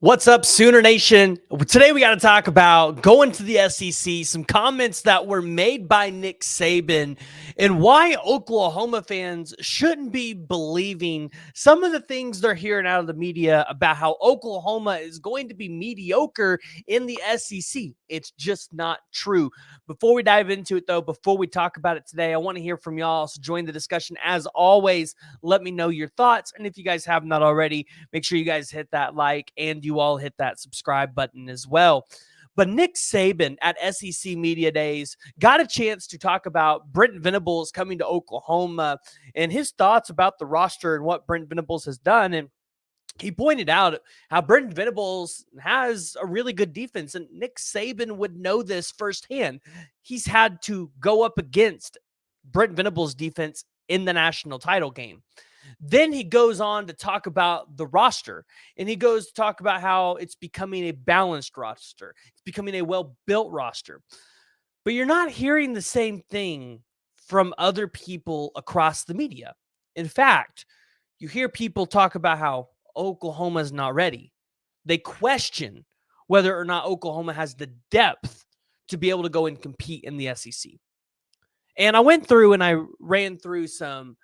What's up, Sooner Nation? Today we got to talk about going to the SEC, some comments that were made by Nick Saban, and why Oklahoma fans shouldn't be believing some of the things they're hearing out of the media about how Oklahoma is going to be mediocre in the SEC. It's just not true. Before we dive into it, though, before we talk about it today, I want to hear from y'all. So join the discussion. As always, let me know your thoughts. And if you guys have not already, make sure you guys hit that like and you all hit that subscribe button as well. But Nick Saban at SEC Media Days got a chance to talk about Brent Venables coming to Oklahoma and his thoughts about the roster and what Brent Venables has done. And he pointed out how Brent Venables has a really good defense, and Nick Saban would know this firsthand. He's had to go up against Brent Venables' defense in the national title game. Then he goes on to talk about the roster, and he goes to talk about how it's becoming a balanced roster. It's becoming a well-built roster. But you're not hearing the same thing from other people across the media. In fact, you hear people talk about how Oklahoma is not ready. They question whether or not Oklahoma has the depth to be able to go and compete in the SEC. And I went through and I ran through some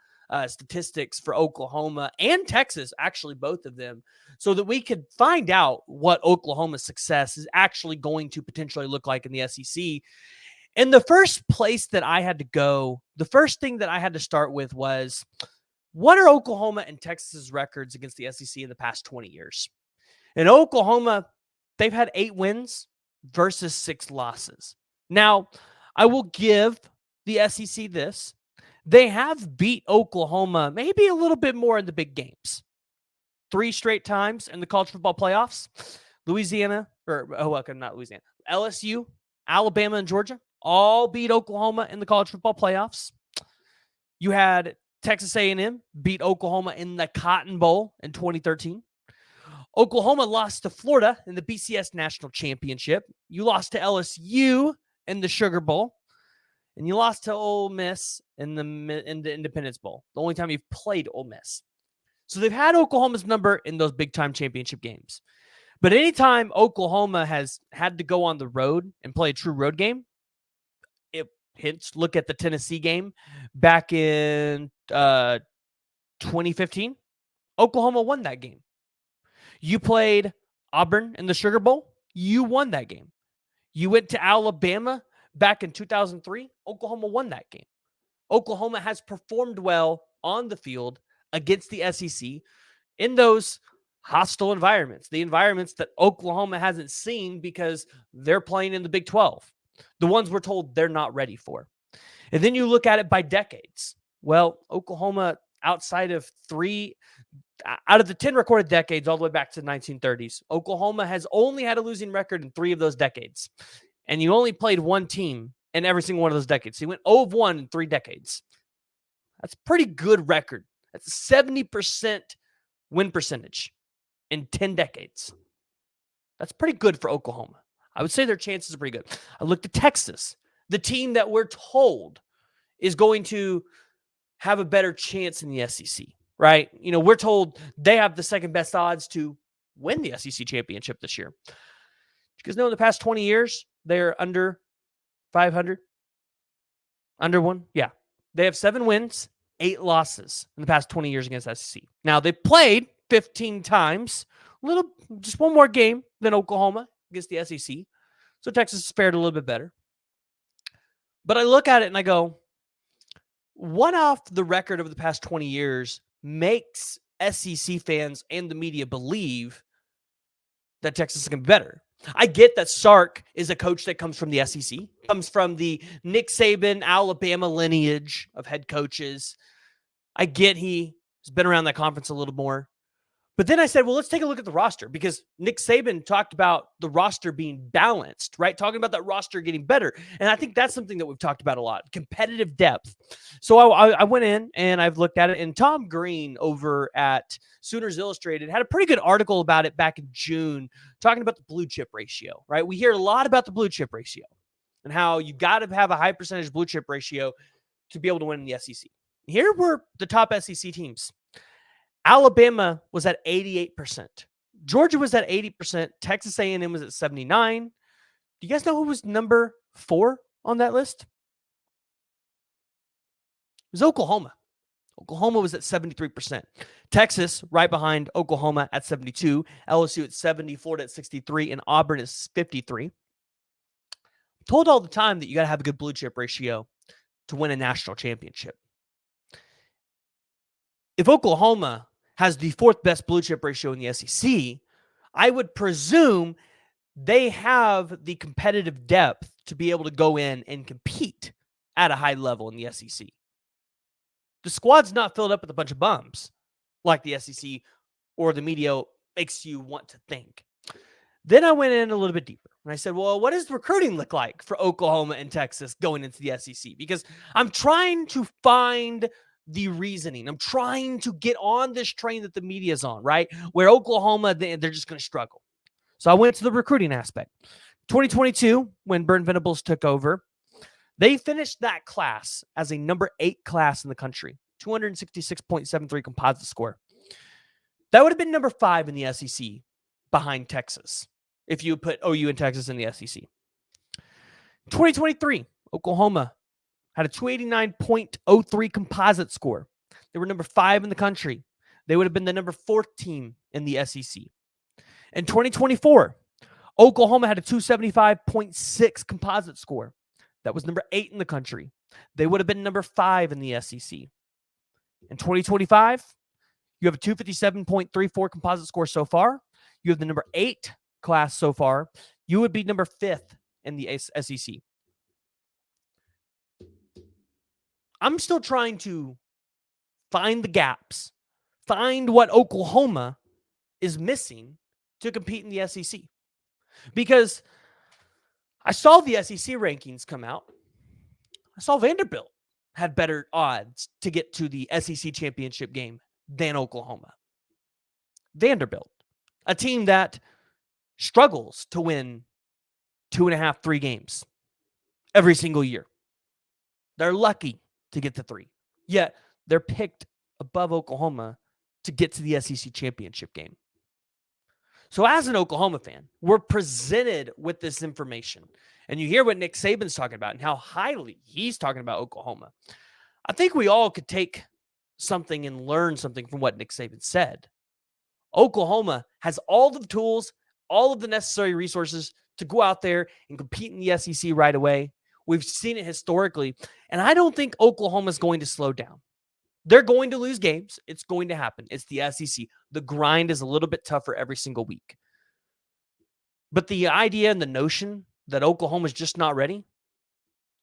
statistics for Oklahoma and Texas, actually both of them, so that we could find out what Oklahoma's success is actually going to potentially look like in the SEC. And the first place that I had to go, the first thing that I had to start with was, what are Oklahoma and Texas's records against the SEC in the past 20 years? In Oklahoma, they've had 8 wins versus 6 losses. Now, I will give the SEC this. They have beat Oklahoma maybe a little bit more in the big games. 3 straight times in the college football playoffs. LSU, Alabama, and Georgia all beat Oklahoma in the college football playoffs. You had Texas A&M beat Oklahoma in the Cotton Bowl in 2013. Oklahoma lost to Florida in the BCS National Championship. You lost to LSU in the Sugar Bowl. And you lost to Ole Miss in the Independence Bowl, the only time you've played Ole Miss. So they've had Oklahoma's number in those big-time championship games. But anytime Oklahoma has had to go on the road and play a true road game, look at the Tennessee game back in 2015. Oklahoma won that game. You played Auburn in the Sugar Bowl. You won that game. You went to Alabama back in 2003. Oklahoma won that game. Oklahoma has performed well on the field against the SEC in those hostile environments, the environments that Oklahoma hasn't seen because they're playing in the Big 12. The ones we're told they're not ready for. And then you look at it by decades. Well, Oklahoma, outside of 3, out of the 10 recorded decades all the way back to the 1930s, Oklahoma has only had a losing record in 3 of those decades. And you only played one team in every single one of those decades. So you went 0-1 in 3 decades. That's a pretty good record. That's a 70% win percentage in 10 decades. That's pretty good for Oklahoma. I would say their chances are pretty good. I looked at Texas, the team that we're told is going to have a better chance in the SEC, right? You know, we're told they have the second best odds to win the SEC championship this year. Because in the past 20 years, they're under 500. Under 1. Yeah. They have 7 wins, 8 losses in the past 20 years against SEC. Now, they've played 15 times, just one more game than Oklahoma against the SEC. So Texas has fared a little bit better. But I look at it and I go, what off the record over the past 20 years makes SEC fans and the media believe that Texas is going to be better? I get that Sark is a coach that comes from the SEC, comes from the Nick Saban, Alabama lineage of head coaches. I get he has been around that conference a little more. But then I said, well, let's take a look at the roster, because Nick Saban talked about the roster being balanced, right? Talking about that roster getting better. And I think that's something that we've talked about a lot, competitive depth. So I went in and I've looked at it, and Tom Green over at Sooners Illustrated had a pretty good article about it back in June, talking about the blue chip ratio, right? We hear a lot about the blue chip ratio and how you got to have a high percentage blue chip ratio to be able to win in the SEC. Here were the top SEC teams. Alabama was at 88%. Georgia was at 80%. Texas A&M was at 79. Do you guys know who was number 4 on that list? It was Oklahoma. Oklahoma was at 73%. Texas, right behind Oklahoma at 72. LSU at 70. Florida at 63. And Auburn is 53. I'm told all the time that you got to have a good blue chip ratio to win a national championship. If Oklahoma has the 4th best blue chip ratio in the SEC, I would presume they have the competitive depth to be able to go in and compete at a high level in the SEC. The squad's not filled up with a bunch of bums like the SEC or the media makes you want to think. Then I went in a little bit deeper and I said, well, what does recruiting look like for Oklahoma and Texas going into the SEC? Because I'm trying to find the reasoning. I'm trying to get on this train that the media's on, right? Where Oklahoma, they're just going to struggle. So I went to the recruiting aspect. 2022, when Brent Venables took over, they finished that class as a number 8 class in the country, 266.73 composite score. That would have been number 5 in the SEC behind Texas, if you put OU and Texas in the SEC. 2023, Oklahoma had a 289.03 composite score. They were number 5 in the country. They would have been the number 4th team in the SEC. In 2024, Oklahoma had a 275.6 composite score. That was number 8 in the country. They would have been number 5 in the SEC. In 2025, you have a 257.34 composite score so far. You have the number 8 class so far. You would be number 5th in the SEC. I'm still trying to find the gaps, find what Oklahoma is missing to compete in the SEC. Because I saw the SEC rankings come out. I saw Vanderbilt had better odds to get to the SEC championship game than Oklahoma. Vanderbilt, a team that struggles to win 2.5, 3 games every single year. They're lucky to get to 3. Yet they're picked above Oklahoma to get to the SEC championship game. So as an Oklahoma fan, we're presented with this information. And you hear what Nick Saban's talking about and how highly he's talking about Oklahoma. I think we all could take something and learn something from what Nick Saban said. Oklahoma has all the tools, all of the necessary resources to go out there and compete in the SEC right away. We've seen it historically. And I don't think Oklahoma's going to slow down. They're going to lose games. It's going to happen. It's the SEC. The grind is a little bit tougher every single week. But the idea and the notion that Oklahoma's just not ready,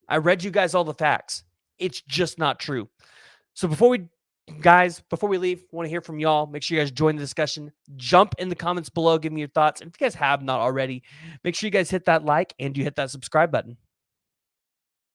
I read you guys all the facts. It's just not true. So before we leave, I want to hear from y'all. Make sure you guys join the discussion. Jump in the comments below. Give me your thoughts. And if you guys have not already, make sure you guys hit that like and you hit that subscribe button.